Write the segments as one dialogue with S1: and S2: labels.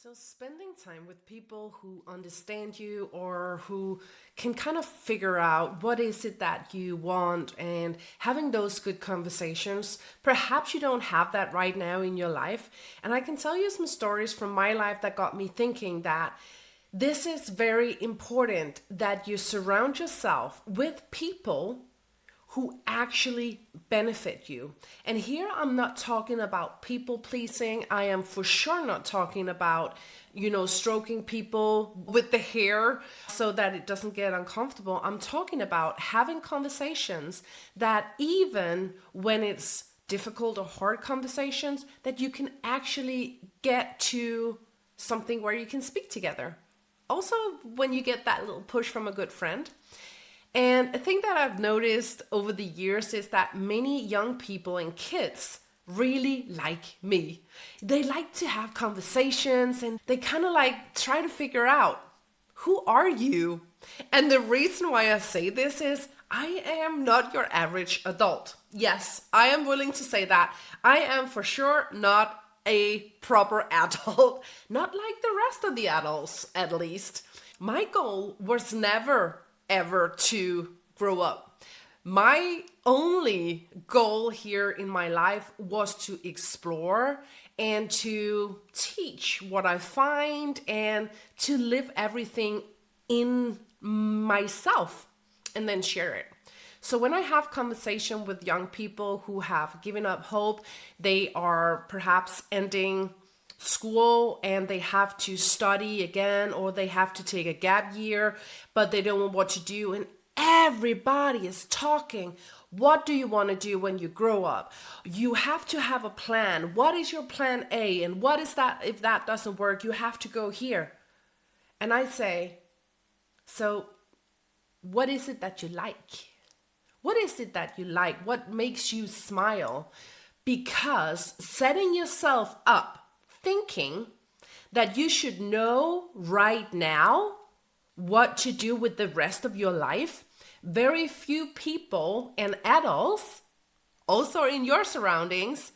S1: So spending time with people who understand you or who can kind of figure out what is it that you want and having those good conversations. Perhaps you don't have that right now in your life. And I can tell you some stories from my life that got me thinking that this is very important that you surround yourself with people who actually benefit you. And here I'm not talking about people pleasing. I am for sure not talking about, stroking people with the hair so that it doesn't get uncomfortable. I'm talking about having conversations that even when it's difficult or hard conversations, that you can actually get to something where you can speak together. Also, when you get that little push from a good friend. And a thing that I've noticed over the years is that many young people and kids really like me. They like to have conversations and they kind of like try to figure out, who are you? And the reason why I say this is I am not your average adult. Yes, I am willing to say that. I am for sure not a proper adult, not like the rest of the adults at least. My goal was never ever to grow up. My only goal here in my life was to explore and to teach what I find and to live everything in myself and then share it. So when I have conversation with young people who have given up hope, they are perhaps ending school and they have to study again or they have to take a gap year, but they don't know what to do. And everybody is talking. What do you want to do when you grow up? You have to have a plan. What is your plan A? And what is that if that doesn't work? You have to go here. And I say, so what is it that you like? What is it that you like? What makes you smile? Because setting yourself up thinking that you should know right now what to do with the rest of your life, very few people and adults, also in your surroundings,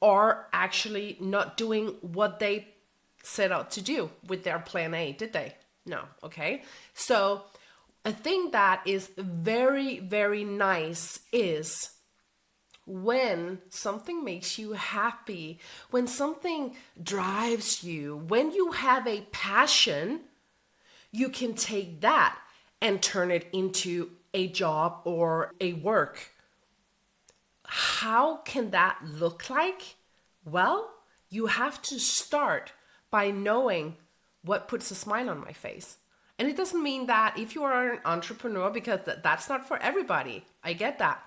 S1: are actually not doing what they set out to do with their plan A, did they? No, okay. So a thing that is very, very nice is when something makes you happy, when something drives you, when you have a passion, you can take that and turn it into a job or a work. How can that look like? Well, you have to start by knowing what puts a smile on my face. And it doesn't mean that if you are an entrepreneur, because that's not for everybody. I get that.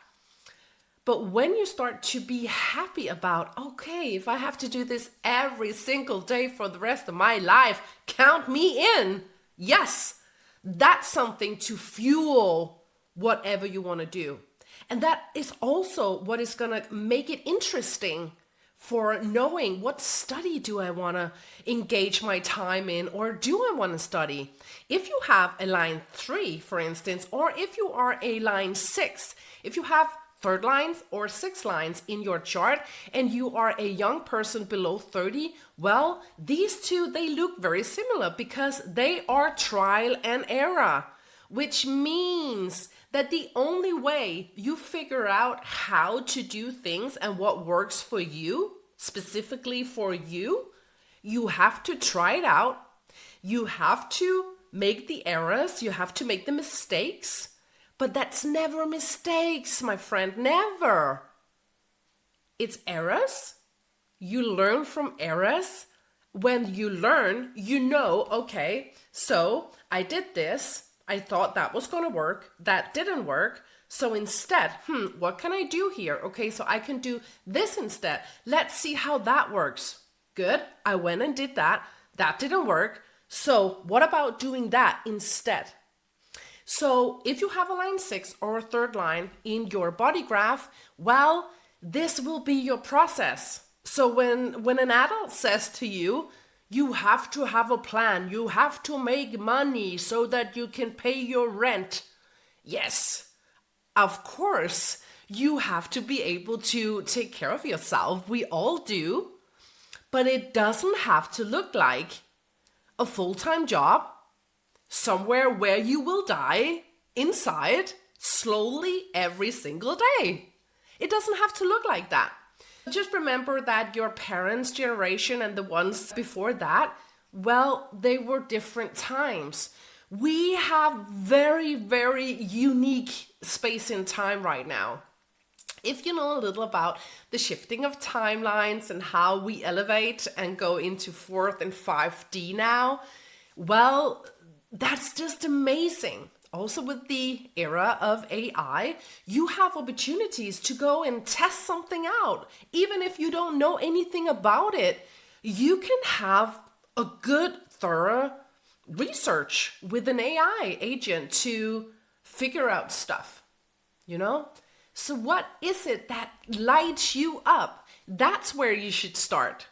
S1: But when you start to be happy about, okay, if I have to do this every single day for the rest of my life, count me in. Yes, that's something to fuel whatever you want to do. And that is also what is going to make it interesting for knowing what study do I want to engage my time in, or do I want to study? If you have a line 3, for instance, or if you are a line 6, if you have third lines or 6 lines in your chart and you are a young person below 30, well, these two, they look very similar because they are trial and error, which means that the only way you figure out how to do things and what works for you, specifically for you, you have to try it out. You have to make the errors. You have to make the mistakes. But that's never mistakes, my friend, never. It's errors. You learn from errors. When you learn, you know, okay, so I did this. I thought that was going to work. That didn't work. So instead, what can I do here? Okay, so I can do this instead. Let's see how that works. Good. I went and did that. That didn't work. So what about doing that instead? So if you have a line 6 or a third line in your body graph, well, this will be your process. So when an adult says to you, you have to have a plan, you have to make money so that you can pay your rent. Yes, of course, you have to be able to take care of yourself. We all do. But it doesn't have to look like a full-time job somewhere where you will die inside slowly every single day. It doesn't have to look like that. Just remember that your parents' generation and the ones before that, well, they were different times. We have very, very unique space in time right now. If you know a little about the shifting of timelines and how we elevate and go into 4th and 5D now, well, that's just amazing. Also with the era of AI, you have opportunities to go and test something out. Even if you don't know anything about it, you can have a good, thorough research with an AI agent to figure out stuff, you know? So what is it that lights you up? That's where you should start.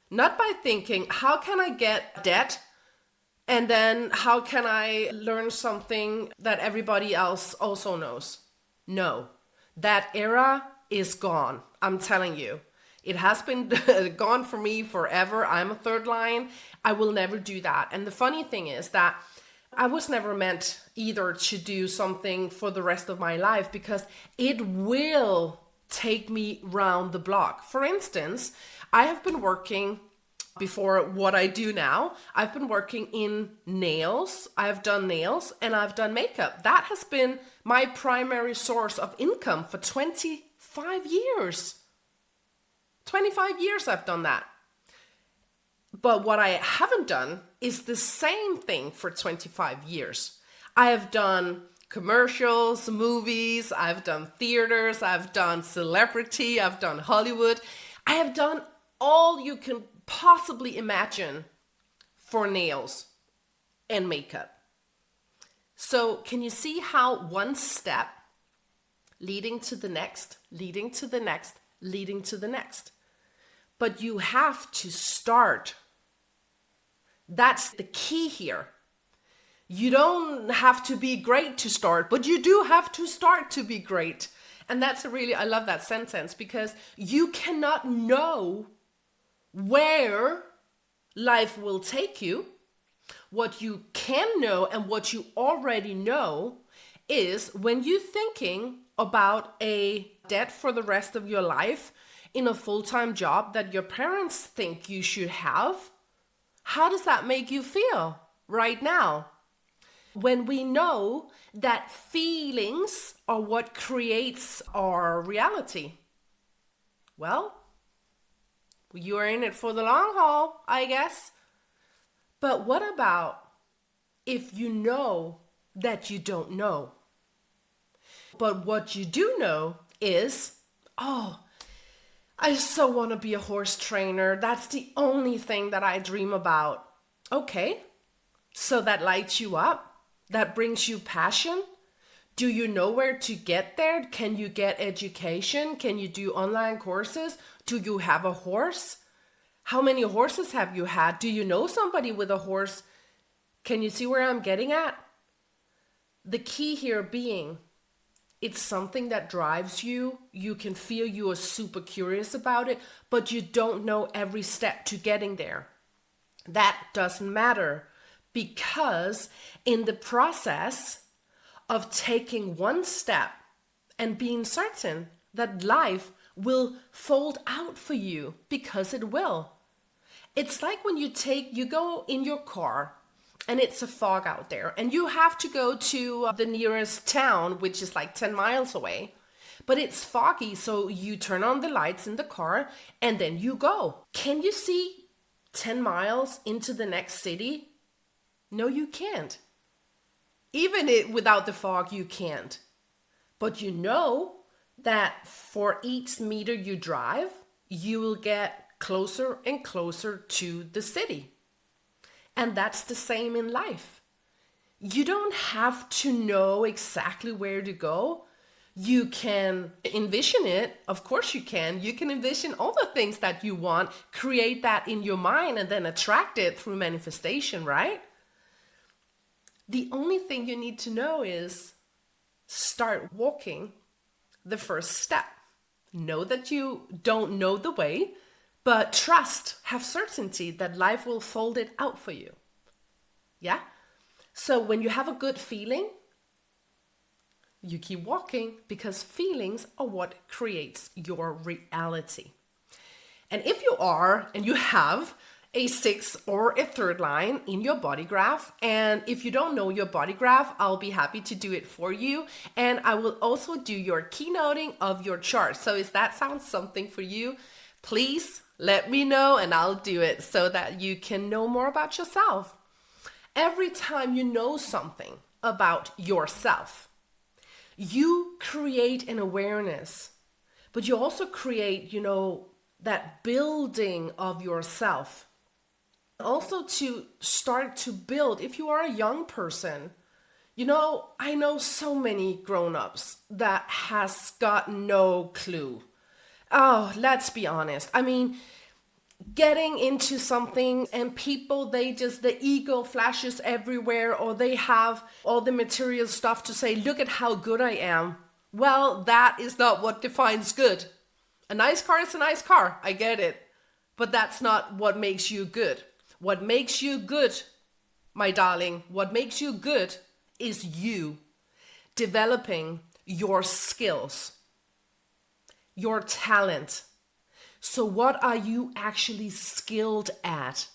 S1: Not by thinking, how can I get debt? And then how can I learn something that everybody else also knows? No, that era is gone. I'm telling you. It has been gone for me forever. I'm a third line. I will never do that. And the funny thing is that I was never meant either to do something for the rest of my life because it will take me round the block. For instance, I have been working before what I do now. I've been working in nails. I've done nails and I've done makeup. That has been my primary source of income for 25 years. 25 years I've done that. But what I haven't done is the same thing for 25 years. I have done commercials, movies, I've done theaters, I've done celebrity, I've done Hollywood. I have done all you can possibly imagine for nails and makeup. So can you see how one step leading to the next, leading to the next, leading to the next? But you have to start. That's the key here. You don't have to be great to start, but you do have to start to be great. And that's I love that sentence because you cannot know where life will take you. What you can know and what you already know is when you're thinking about a debt for the rest of your life in a full-time job that your parents think you should have, how does that make you feel right now? When we know that feelings are what creates our reality, well, you're in it for the long haul, I guess. But what about if you know that you don't know? But what you do know is, oh, I so want to be a horse trainer. That's the only thing that I dream about. Okay, so that lights you up? That brings you passion? Do you know where to get there? Can you get education? Can you do online courses? Do you have a horse? How many horses have you had? Do you know somebody with a horse? Can you see where I'm getting at? The key here being, it's something that drives you. You can feel you are super curious about it, but you don't know every step to getting there. That doesn't matter because in the process of taking one step and being certain that life will fold out for you, because it will. It's like when you go in your car and it's a fog out there and you have to go to the nearest town, which is like 10 miles away, but it's foggy. So you turn on the lights in the car and then you go. Can you see 10 miles into the next city? No, you can't. Even without the fog, you can't. But you know that for each meter you drive, you will get closer and closer to the city. And that's the same in life. You don't have to know exactly where to go. You can envision it. Of course you can. You can envision all the things that you want, create that in your mind, and then attract it through manifestation, right? The only thing you need to know is start walking the first step. Know that you don't know the way, but trust, have certainty that life will fold it out for you. Yeah? So when you have a good feeling, you keep walking because feelings are what creates your reality. And if you are, and you have a 6 or a 3rd line in your body graph, and if you don't know your body graph, I'll be happy to do it for you. And I will also do your keynoting of your chart. So if that sounds something for you, please let me know and I'll do it so that you can know more about yourself. Every time you know something about yourself, you create an awareness, but you also create, that building of yourself. Also to start to build, if you are a young person, I know so many grown-ups that has got no clue. Oh, let's be honest. I mean, getting into something and people, the ego flashes everywhere, or they have all the material stuff to say, look at how good I am. Well, that is not what defines good. A nice car is a nice car, I get it. But that's not what makes you good. What makes you good, my darling, what makes you good is you developing your skills, your talent. So what are you actually skilled at?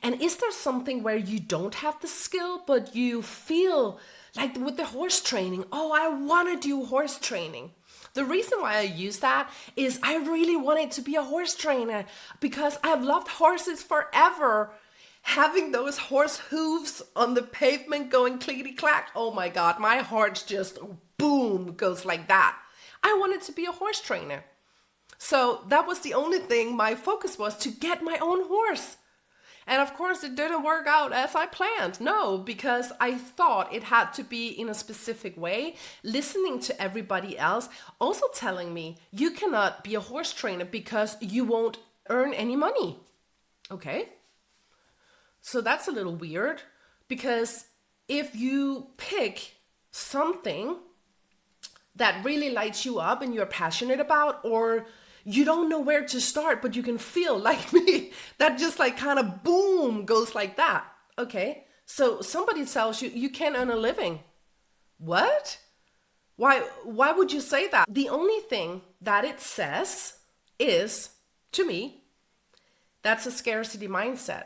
S1: And is there something where you don't have the skill, but you feel like with the horse training, oh, I want to do horse training. The reason why I use that is I really wanted to be a horse trainer because I've loved horses forever. Having those horse hooves on the pavement going clickety-clack, oh my God, my heart just boom goes like that. I wanted to be a horse trainer. So that was the only thing my focus was, to get my own horse. And of course it didn't work out as I planned. No, because I thought it had to be in a specific way, listening to everybody else, also telling me you cannot be a horse trainer because you won't earn any money. Okay. So that's a little weird, because if you pick something that really lights you up and you're passionate about, or you don't know where to start, but you can feel like me, that just like kind of boom goes like that. Okay, so somebody tells you you can't earn a living. What? Why would you say that? The only thing that it says is, to me, that's a scarcity mindset.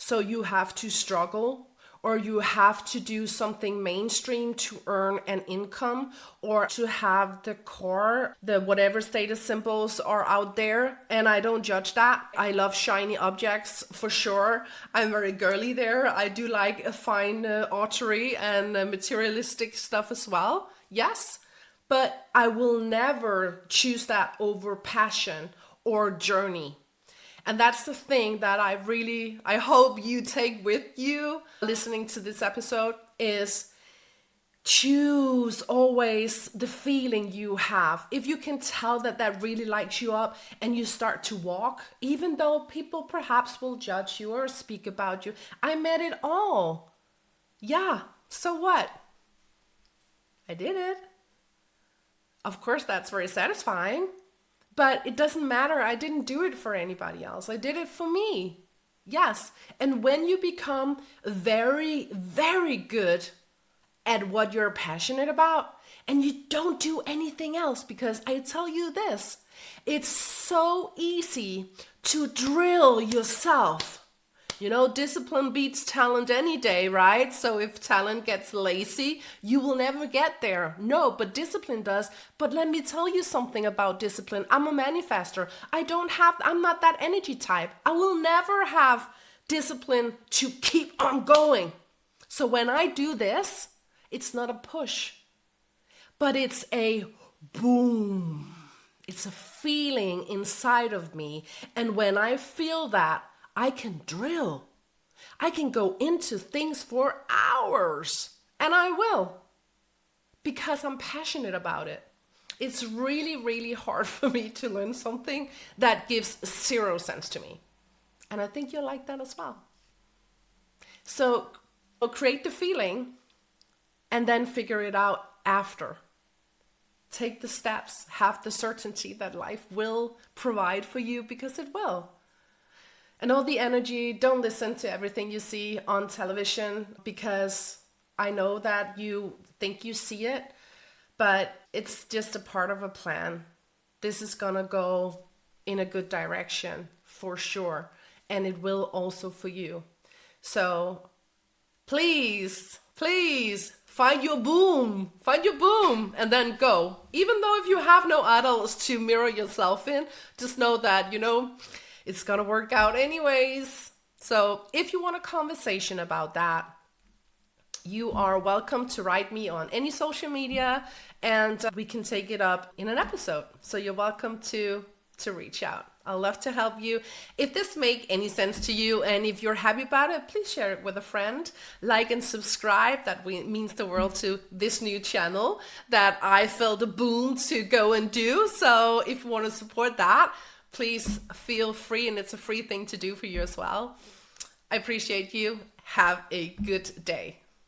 S1: So you have to struggle, or you have to do something mainstream to earn an income, or to have the core, the whatever status symbols are out there. And I don't judge that. I love shiny objects for sure. I'm very girly there. I do like a fine artery and materialistic stuff as well. Yes, but I will never choose that over passion or journey. And that's the thing that I hope you take with you listening to this episode, is choose always the feeling you have. If you can tell that really lights you up and you start to walk, even though people perhaps will judge you or speak about you. I met it all. Yeah, so what? I did it. Of course, that's very satisfying. But it doesn't matter. I didn't do it for anybody else. I did it for me. Yes. And when you become very, very good at what you're passionate about, and you don't do anything else, because I tell you this, it's so easy to drill yourself. Discipline beats talent any day, right? So if talent gets lazy, you will never get there. No, but discipline does. But let me tell you something about discipline. I'm a manifester. I'm not that energy type. I will never have discipline to keep on going. So when I do this, it's not a push, but it's a boom. It's a feeling inside of me. And when I feel that, I can drill. I can go into things for hours, and I will, because I'm passionate about it. It's really, really hard for me to learn something that gives 0 sense to me. And I think you'll like that as well. So create the feeling and then figure it out after. Take the steps, have the certainty that life will provide for you, because it will. And all the energy, don't listen to everything you see on television, because I know that you think you see it, but it's just a part of a plan. This is gonna go in a good direction for sure, and it will also for you. So please find your boom, and then go. Even though if you have no idols to mirror yourself in, just know that, it's gonna work out anyways. So if you want a conversation about that, you are welcome to write me on any social media, and we can take it up in an episode. So you're welcome to reach out. I'd love to help you. If this makes any sense to you, and if you're happy about it, please share it with a friend. Like and subscribe. That means the world to this new channel that I felt a boom to go and do. So if you want to support that, please feel free, and it's a free thing to do for you as well. I appreciate you. Have a good day.